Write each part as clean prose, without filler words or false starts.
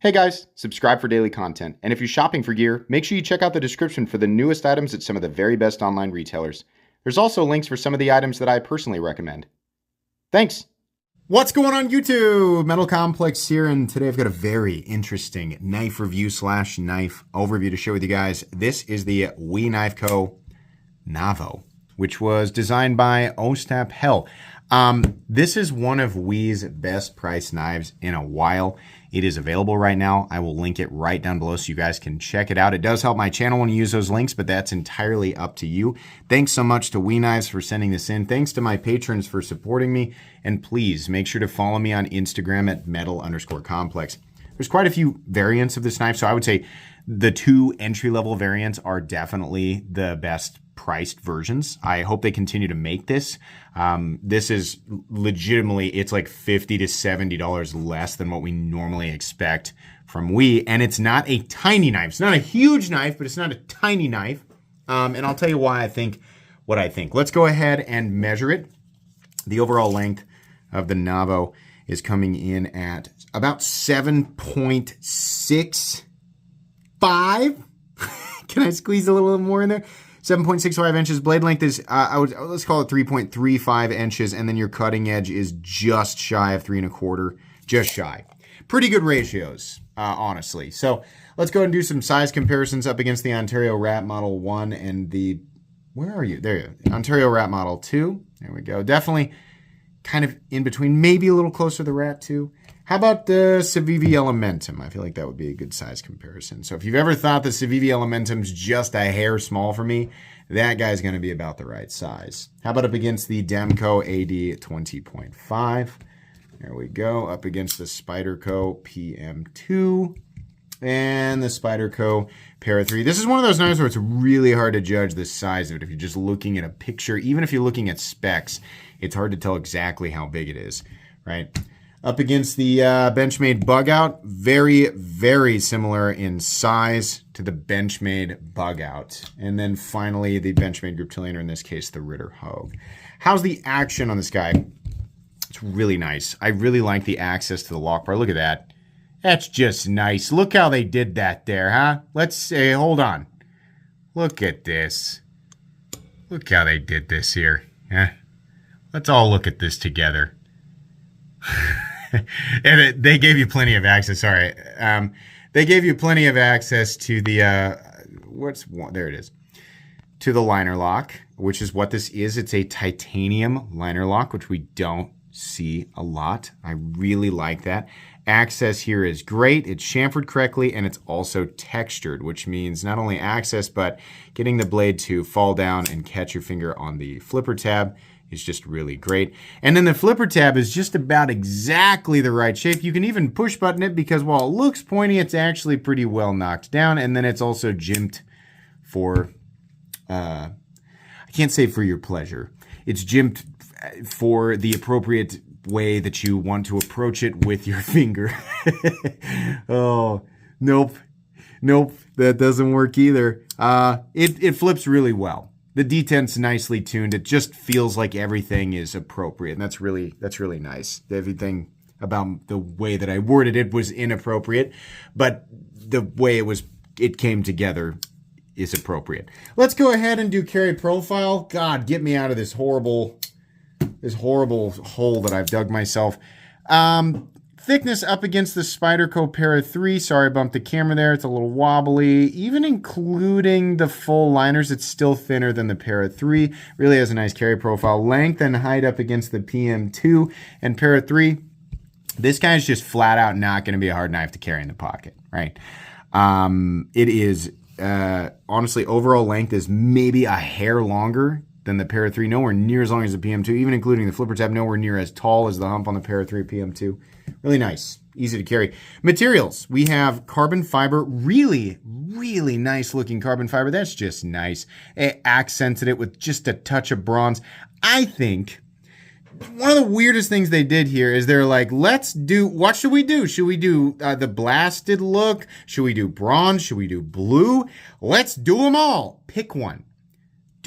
Hey guys, subscribe for daily content. And if you're shopping for gear, make sure you check out the description for the newest items at some of the very best online retailers. There's also links for some of the items that I personally recommend. Thanks! What's going on YouTube? Metal Complex here, and today I've got a very interesting knife review / knife overview to share with you guys. This is the WE Navo, which was designed by Ostap Hell. This is one of WE's best priced knives in a while. It is available right now. I will link it right down below so you guys can check it out. It does help my channel when you use those links, but that's entirely up to you. Thanks so much to WE Knives for sending this in. Thanks to my patrons for supporting me. And please make sure to follow me on Instagram at metal_complex. There's quite a few variants of this knife, so I would say the two entry-level variants are definitely the best priced versions. I hope they continue to make this. This is legitimately, it's like $50 to $70 less than what we normally expect from WE, and it's not a tiny knife. It's not a huge knife, but it's not a tiny knife. And I'll tell you why I think what I think. Let's go ahead and measure it. The overall length of the Navo is coming in at about 7.65. Can I squeeze a little more in there? 7.65 inches. Blade length is, let's call it 3.35 inches, and then your cutting edge is just shy of 3.25, just shy. Pretty good ratios, honestly. So let's go and do some size comparisons up against the Ontario Rat Model 1 and the, where are you? There you go. Ontario Rat Model 2. There we go. Definitely kind of in between, maybe a little closer to the Rat 2. How about the Civivi Elementum? I feel like that would be a good size comparison. So if you've ever thought the Civivi Elementum's just a hair small for me, that guy's going to be about the right size. How about up against the Demco AD 20.5? There we go. Up against the Spyderco PM2 and the Spyderco Para 3. This is one of those knives where it's really hard to judge the size of it. If you're just looking at a picture, even if you're looking at specs, it's hard to tell exactly how big it is, right? Up against the Benchmade Bug Out, very, very similar in size to the Benchmade Bug Out. And then finally, the Benchmade Griptilian, or in this case, the Ritter Hogue. How's the action on this guy? It's really nice. I really like the access to the lock bar. Look at that. That's just nice. Look how they did that there, huh? Let's say, hold on. Look at this. Look how they did this here. Yeah. Let's all look at this together. And they gave you plenty of access. Sorry, they gave you plenty of access to the there it is, to the liner lock, which is what this is. It's a titanium liner lock, which we don't see a lot. I really like that. Access here is great. It's chamfered correctly, and it's also textured, which means not only access, but getting the blade to fall down and catch your finger on the flipper tab is just really great. And then the flipper tab is just about exactly the right shape. You can even push button it because while it looks pointy, it's actually pretty well knocked down. And then it's also jimped for, I can't say for your pleasure. It's jimped for the appropriate way that you want to approach it with your finger. Oh, nope. Nope, that doesn't work either. It flips really well. The detent's nicely tuned. It just feels like everything is appropriate, and that's really nice. Everything about the way that I worded it was inappropriate, but the way it came together is appropriate. Let's go ahead and do carry profile. God, get me out of this horrible hole that I've dug myself. Thickness up against the Spyderco Para 3. Sorry, I bumped the camera there. It's a little wobbly. Even including the full liners, it's still thinner than the Para 3. Really has a nice carry profile. Length and height up against the PM2 and Para 3. This guy's just flat out not going to be a hard knife to carry in the pocket, right? It is, honestly, overall length is maybe a hair longer than the Para 3. Nowhere near as long as the PM2, even including the flipper tab, nowhere near as tall as the hump on the Para 3 PM2. Really nice, easy to carry. Materials, we have carbon fiber, really, really nice looking carbon fiber. That's just nice. It accented it with just a touch of bronze. I think one of the weirdest things they did here is they're like, let's do, what should we do? Should we do the blasted look? Should we do bronze? Should we do blue? Let's do them all. Pick one.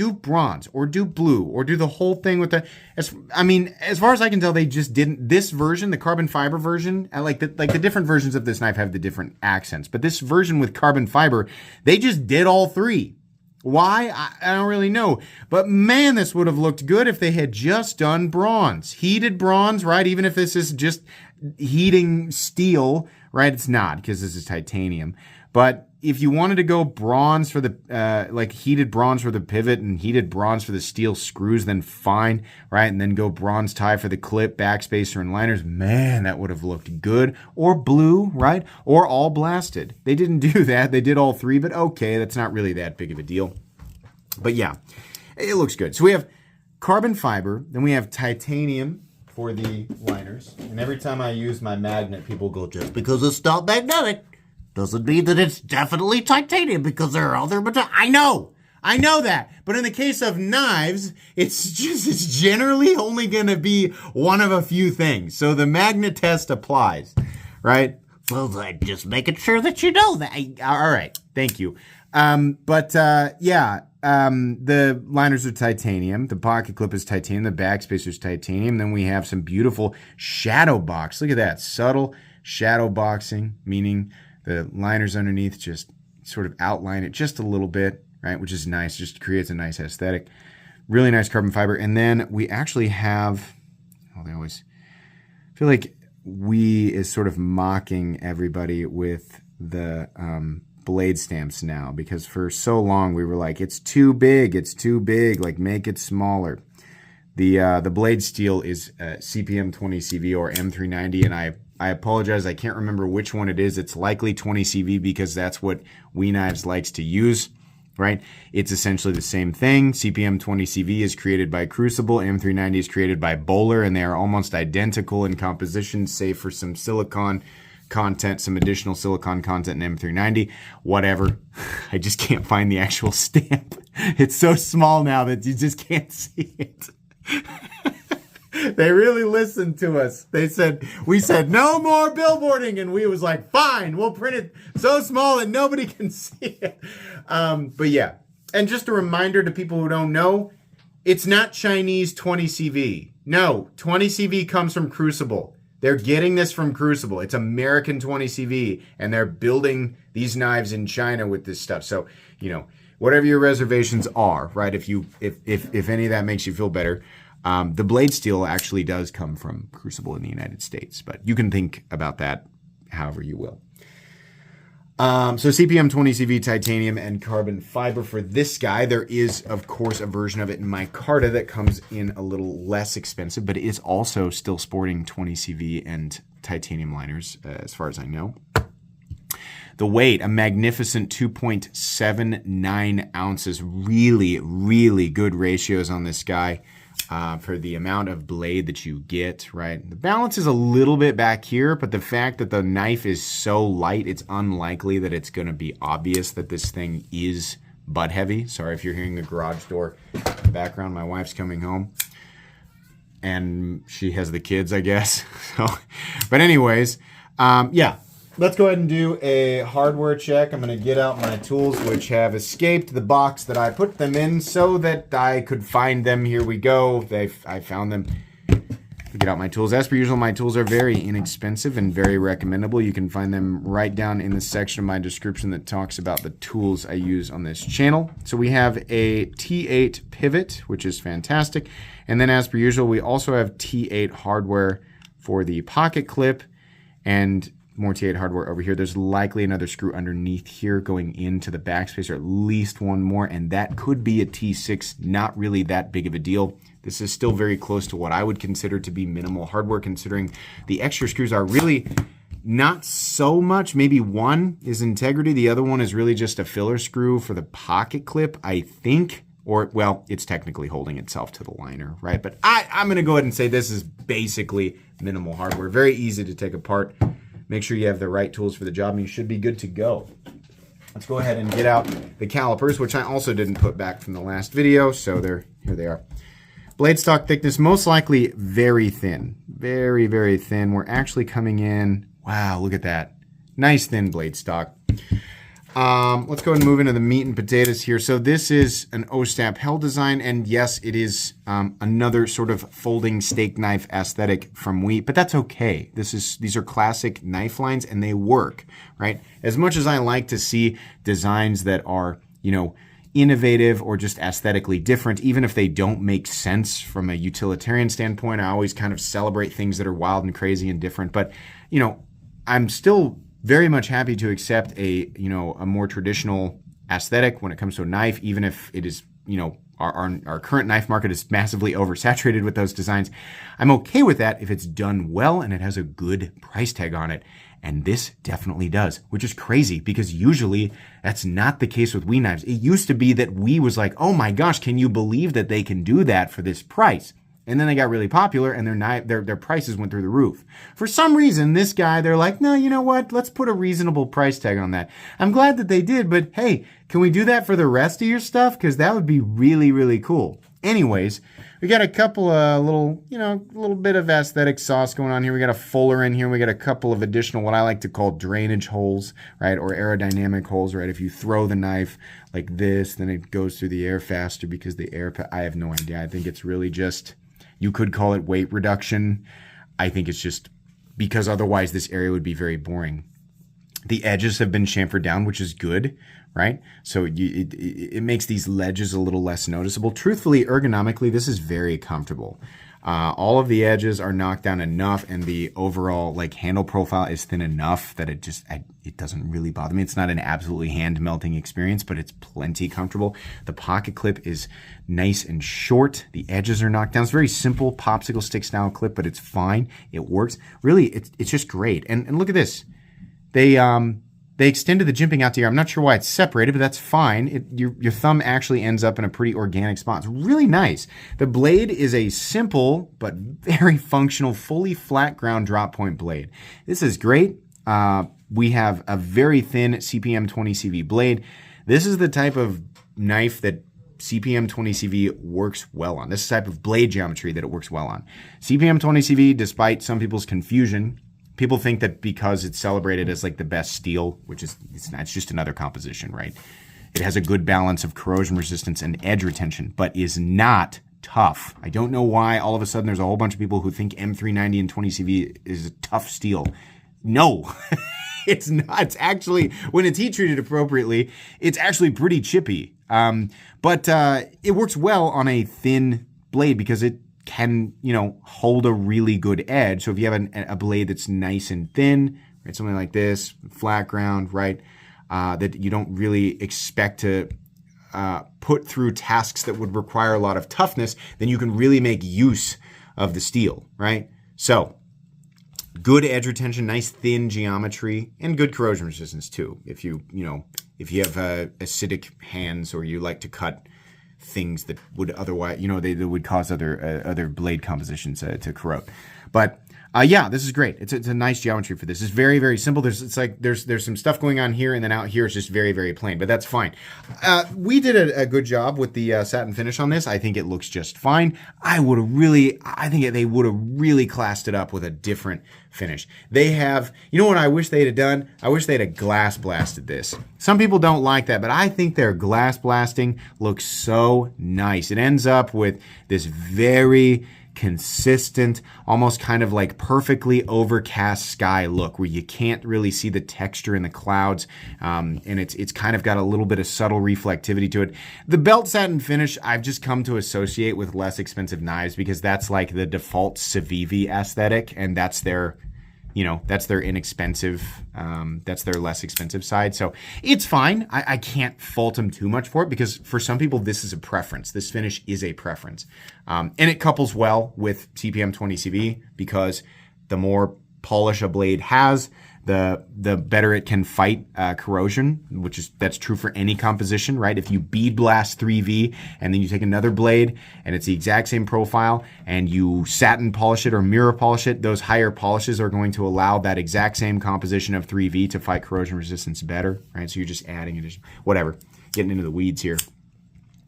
do bronze or do blue or do the whole thing with the, as far as I can tell, they just didn't, this version, the carbon fiber version, the different versions of this knife have the different accents, but this version with carbon fiber, they just did all three. Why? I don't really know. But man, this would have looked good if they had just done bronze. Heated bronze, right? Even if this is just heating steel, right? It's not, because this is titanium. But if you wanted to go bronze for the, heated bronze for the pivot and heated bronze for the steel screws, then fine, right? And then go bronze tie for the clip, backspacer, and liners. Man, that would have looked good. Or blue, right? Or all blasted. They didn't do that. They did all three, but okay, that's not really that big of a deal. But yeah, it looks good. So we have carbon fiber, then we have titanium for the liners. And every time I use my magnet, people go, just because it's not magnetic doesn't mean that it's definitely titanium, because there are other materials. I know that. But in the case of knives, it's generally only going to be one of a few things. So the magnet test applies, right? So just making sure that you know that. All right. Thank you. The liners are titanium. The pocket clip is titanium. The backspacer is titanium. Then we have some beautiful shadow box. Look at that. Subtle shadow boxing, meaning the liners underneath just sort of outline it just a little bit, right? Which is nice. Just creates a nice aesthetic. Really nice carbon fiber. And then we actually have, they always feel like WE is sort of mocking everybody with the blade stamps now, because for so long we were like, it's too big, like make it smaller. The blade steel is CPM 20 CV or M390, and I apologize, I can't remember which one it is. It's likely 20 CV because that's what WE Knives likes to use, right? It's essentially the same thing. CPM 20 CV is created by Crucible, M390 is created by Bowler, and they are almost identical in composition, save for some silicon content, some additional silicon content in M390, whatever. I just can't find the actual stamp. It's so small now that you just can't see it. They really listened to us. We said, no more billboarding. And we was like, fine, we'll print it so small that nobody can see it. But yeah. And just a reminder to people who don't know, it's not Chinese 20 CV. No, 20 CV comes from Crucible. They're getting this from Crucible. It's American 20 CV, and they're building these knives in China with this stuff. So, whatever your reservations are, right? If any of that makes you feel better, the blade steel actually does come from Crucible in the United States, but you can think about that however you will. So CPM 20 CV titanium and carbon fiber for this guy. There is, of course, a version of it in micarta that comes in a little less expensive, but it is also still sporting 20 CV and titanium liners, as far as I know. The weight, a magnificent 2.79 ounces. Really, really good ratios on this guy. For the amount of blade that you get, right? The balance is a little bit back here, but the fact that the knife is so light, it's unlikely that it's going to be obvious that this thing is butt heavy. Sorry if you're hearing the garage door in the background. My wife's coming home, and she has the kids, I guess. But anyways, yeah. Let's go ahead and do a hardware check. I'm going to get out my tools, which have escaped the box that I put them in so that I could find them. Here we go. I found them. Get out my tools. As per usual, my tools are very inexpensive and very recommendable. You can find them right down in the section of my description that talks about the tools I use on this channel. So we have a T8 pivot, which is fantastic. And then as per usual, we also have T8 hardware for the pocket clip and more T8 hardware over here. There's likely another screw underneath here going into the backspacer, at least one more, and that could be a T6. Not really that big of a deal. This is still very close to what I would consider to be minimal hardware, considering the extra screws are really not so much. Maybe one is integrity. The other one is really just a filler screw for the pocket clip, I think. Or, well, it's technically holding itself to the liner, right? But I'm going to go ahead and say this is basically minimal hardware. Very easy to take apart. Make sure you have the right tools for the job, and you should be good to go. Let's go ahead and get out the calipers, which I also didn't put back from the last video. So here they are. Blade stock thickness, most likely very thin. Very, very thin. We're actually coming in, wow, look at that. Nice thin blade stock. Let's go ahead and move into the meat and potatoes here. So this is an Ostap Hell design, and yes, it is another sort of folding steak knife aesthetic from WE, but that's okay. These are classic knife lines, and they work, right? As much as I like to see designs that are, innovative or just aesthetically different, even if they don't make sense from a utilitarian standpoint, I always kind of celebrate things that are wild and crazy and different. But, I'm still very much happy to accept a more traditional aesthetic when it comes to a knife, even if it is, our current knife market is massively oversaturated with those designs. I'm okay with that if it's done well and it has a good price tag on it. And this definitely does, which is crazy because usually that's not the case with WE knives. It used to be that WE was like, oh my gosh, can you believe that they can do that for this price? And then they got really popular and their prices went through the roof. For some reason, this guy, they're like, no, you know what? Let's put a reasonable price tag on that. I'm glad that they did, but hey, can we do that for the rest of your stuff? Because that would be really, really cool. Anyways, we got a couple of little bit of aesthetic sauce going on here. We got a fuller in here. We got a couple of additional, what I like to call drainage holes, right? Or aerodynamic holes, right? If you throw the knife like this, then it goes through the air faster because the air, I have no idea. I think it's really just, you could call it weight reduction. I think it's just because otherwise this area would be very boring. The edges have been chamfered down, which is good, right? So it makes these ledges a little less noticeable. Truthfully, ergonomically, this is very comfortable. All of the edges are knocked down enough, and the overall handle profile is thin enough that it doesn't really bother me. It's not an absolutely hand melting experience, but it's plenty comfortable. The pocket clip is nice and short. The edges are knocked down. It's very simple popsicle stick style clip, but it's fine. It works. Really, it's just great. And look at this. They extended the jimping out to here. I'm not sure why it's separated, but that's fine. Your thumb actually ends up in a pretty organic spot. It's really nice. The blade is a simple but very functional, fully flat ground drop point blade. This is great. We have a very thin CPM 20CV blade. This is the type of knife that CPM 20CV works well on. This is the type of blade geometry that it works well on. CPM 20CV, despite some people's confusion, people think that because it's celebrated as the best steel, which is, it's not, it's just another composition, right? It has a good balance of corrosion resistance and edge retention, but is not tough. I don't know why all of a sudden there's a whole bunch of people who think M390 and 20CV is a tough steel. No, it's not. It's actually, when it's heat treated appropriately, it's actually pretty chippy. But it works well on a thin blade because it can, hold a really good edge. So if you have a blade that's nice and thin, right, something like this, flat ground, right, that you don't really expect to put through tasks that would require a lot of toughness, then you can really make use of the steel, right? So good edge retention, nice thin geometry, and good corrosion resistance too. If you have acidic hands or you like to cut things that would otherwise, they would cause other blade compositions to corrode. But yeah, this is great. It's a nice geometry for this. It's very, very simple. There's some stuff going on here, and then out here it's just very, very plain, but that's fine. We did a good job with the satin finish on this. I think it looks just fine. I think they would have really classed it up with a different finish. They have, what I wish they'd have done? I wish they'd have glass blasted this. Some people don't like that, but I think their glass blasting looks so nice. It ends up with this very consistent, almost kind of perfectly overcast sky look where you can't really see the texture in the clouds, and it's kind of got a little bit of subtle reflectivity to it. The belt satin finish I've just come to associate with less expensive knives because that's the default Civivi aesthetic, and that's their inexpensive, that's their less expensive side. So it's fine. I can't fault them too much for it because for some people, this is a preference. This finish is a preference. And it couples well with CPM 20CV because the more polish a blade has, the better it can fight corrosion, that's true for any composition, right? If you bead blast 3V and then you take another blade and it's the exact same profile and you satin polish it or mirror polish it, those higher polishes are going to allow that exact same composition of 3V to fight corrosion resistance better, right? So you're just adding addition, whatever, getting into the weeds here.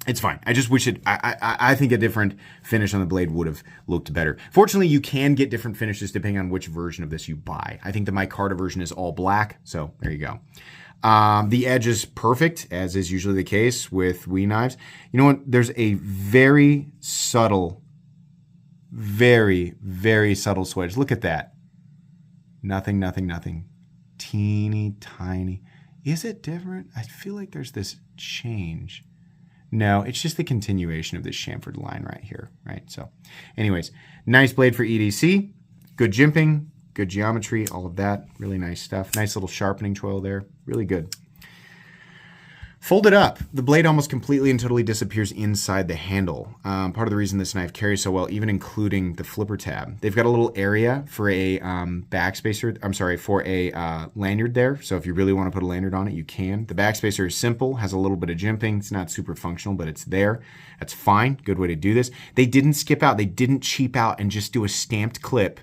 It's fine. I just wish I think a different finish on the blade would have looked better. Fortunately, you can get different finishes depending on which version of this you buy. I think the micarta version is all black, so there you go. The edge is perfect, as is usually the case with WE knives. You know what? There's a very subtle, very, very subtle swedge. Look at that. Nothing, nothing, nothing. Teeny tiny. Is it different? I feel like there's this change. No, it's just the continuation of this chamfered line right here, right? So anyways, nice blade for EDC, good jimping, good geometry, all of that, really nice stuff. Nice little sharpening choil there, really good. Fold it up. The blade almost completely and totally disappears inside the handle. Part of the reason this knife carries so well, even including the flipper tab. They've got a little area for a for a lanyard there. So if you really want to put a lanyard on it, you can. The backspacer is simple, has a little bit of jimping. It's not super functional, but it's there. That's fine. Good way to do this. They didn't skip out. They didn't cheap out and just do a stamped clip.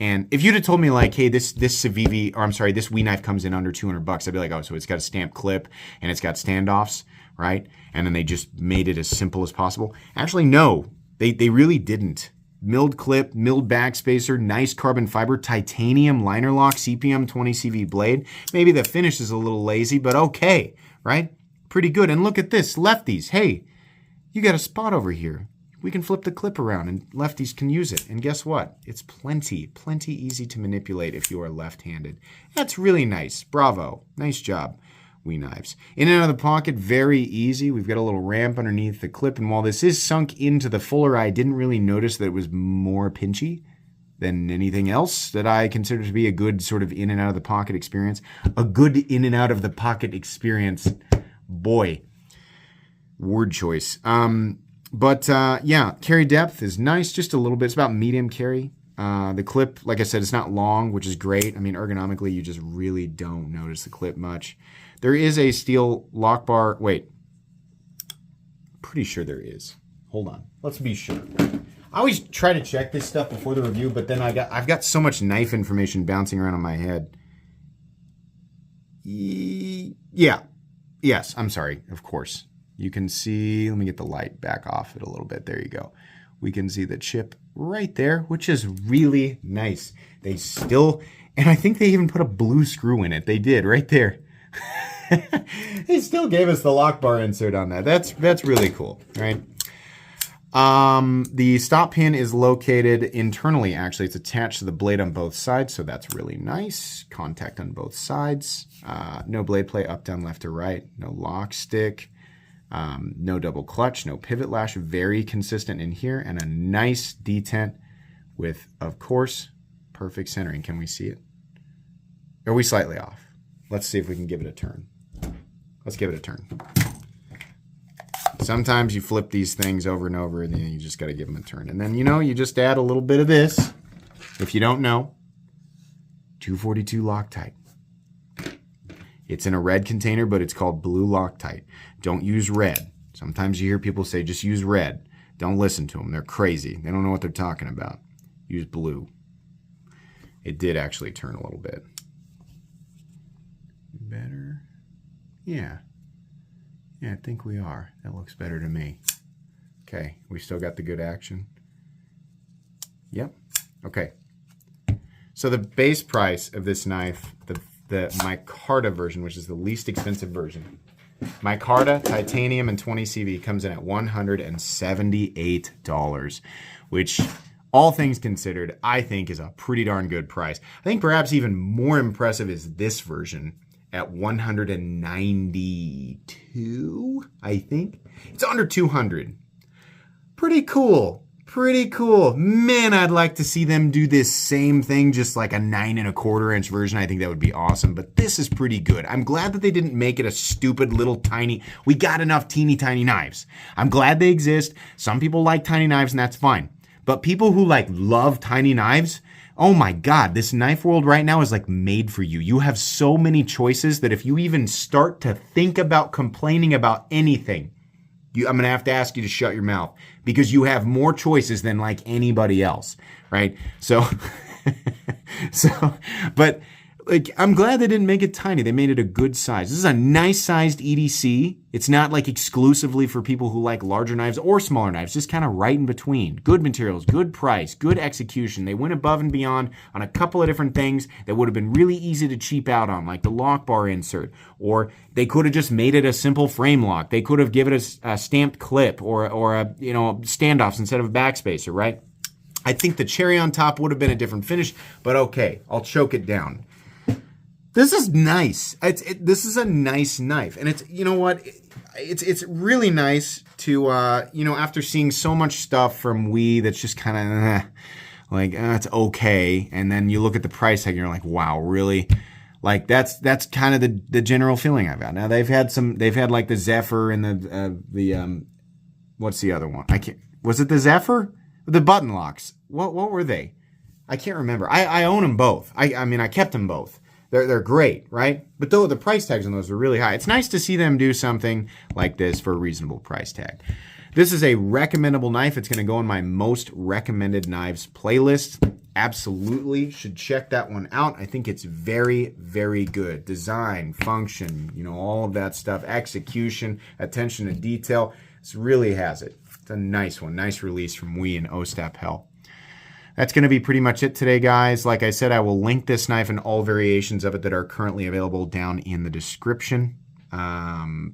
And if you'd have told me like, hey, this WE knife comes in under $200, I'd be like, oh, so it's got a stamped clip and it's got standoffs, right? And then they just made it as simple as possible. Actually, no, they really didn't. Milled clip, milled backspacer, nice carbon fiber, titanium liner lock, CPM 20 CV blade. Maybe the finish is a little lazy, but okay, right? Pretty good. And look at this, lefties. Hey, you got a spot over here. We can flip the clip around and lefties can use it. And guess what? It's plenty easy to manipulate if you are left-handed. That's really nice. Bravo. Nice job, WE knives. In and out of the pocket, very easy. We've got a little ramp underneath the clip. And while this is sunk into the fuller, I didn't really notice that it was more pinchy than anything else that I consider to be a good sort of in and out of the pocket experience. A good in and out of the pocket experience. Boy, word choice. Yeah, carry depth is nice, just a little bit. It's about medium carry. The clip, like I said, it's not long, which is great. I mean, ergonomically, you just really don't notice the clip much. There is a steel lock bar. Wait, pretty sure there is. Hold on, let's be sure. I always try to check this stuff before the review, but then I've got so much knife information bouncing around in my head. Yeah, yes, I'm sorry, of course. You can see, let me get the light back off it a little bit. There you go. We can see the chip right there, which is really nice. They still, and I think they even put a blue screw in it. They did, right there. They still gave us the lock bar insert on that. That's really cool, right? The stop pin is located internally, actually. It's attached to the blade on both sides, so that's really nice. Contact on both sides. No blade play up, down, left, or right. No lock stick. No double clutch, no pivot lash, very consistent in here, and a nice detent with, of course, perfect centering. Can we see it? Are we slightly off? Let's see if we can give it a turn. Let's give it a turn. Sometimes you flip these things over and over, and then you just got to give them a turn. And then, you just add a little bit of this. If you don't know, 242 Loctite. It's in a red container, but it's called blue Loctite. Don't use red. Sometimes you hear people say, just use red. Don't listen to them. They're crazy. They don't know what they're talking about. Use blue. It did actually turn a little bit. Better? Yeah. Yeah, I think we are. That looks better to me. Okay, we still got the good action. Yep. Okay. So the base price of this knife, the micarta version, which is the least expensive version, micarta, titanium, and 20 CV comes in at $178, which, all things considered, I think is a pretty darn good price. I think perhaps even more impressive is this version at $192, I think. It's under $200. Pretty cool. Pretty cool. Man, I'd like to see them do this same thing, just like a 9 1/4 inch version. I think that would be awesome, but this is pretty good. I'm glad that they didn't make it a stupid little tiny, we got enough teeny tiny knives. I'm glad they exist. Some people like tiny knives and that's fine. But people who love tiny knives, oh my God, this knife world right now is made for you. You have so many choices that if you even start to think about complaining about anything, I'm going to have to ask you to shut your mouth because you have more choices than anybody else, right? So, but Like, I'm glad they didn't make it tiny. They made it a good size. This is a nice sized EDC. It's not like exclusively for people who like larger knives or smaller knives, just kind of right in between. Good materials, good price, good execution. They went above and beyond on a couple of different things that would have been really easy to cheap out on, like the lock bar insert, or they could have just made it a simple frame lock. They could have given it a stamped clip or a standoffs instead of a backspacer, right? I think the cherry on top would have been a different finish, but okay, I'll choke it down. This is nice. This is a nice knife, and it's, you know what? It's really nice to after seeing so much stuff from WE that's just kind of it's okay, and then you look at the price tag and you're like, wow, really? Like that's kind of the general feeling I've got. Now they've had like the Zephyr and the what's the other one? Was it the Zephyr? The button locks. What were they? I can't remember. I own them both. I kept them both. They're great, right? But though the price tags on those are really high, it's nice to see them do something like this for a reasonable price tag. This is a recommendable knife. It's going to go in my most recommended knives playlist. Absolutely should check that one out. I think it's very, very good. Design, function, all of that stuff, execution, attention to detail. This really has it. It's a nice one. Nice release from WE and Ostap Hell. That's going to be pretty much it today, guys. Like I said, I will link this knife and all variations of it that are currently available down in the description.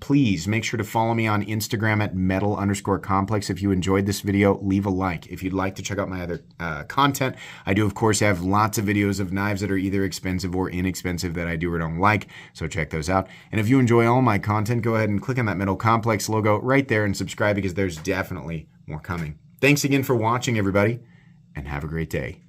Please make sure to follow me on Instagram at metal_complex. If you enjoyed this video, leave a like. If you'd like to check out my other content, I do, of course, have lots of videos of knives that are either expensive or inexpensive that I do or don't like, so check those out. And if you enjoy all my content, go ahead and click on that Metal Complex logo right there and subscribe, because there's definitely more coming. Thanks again for watching, everybody, and have a great day.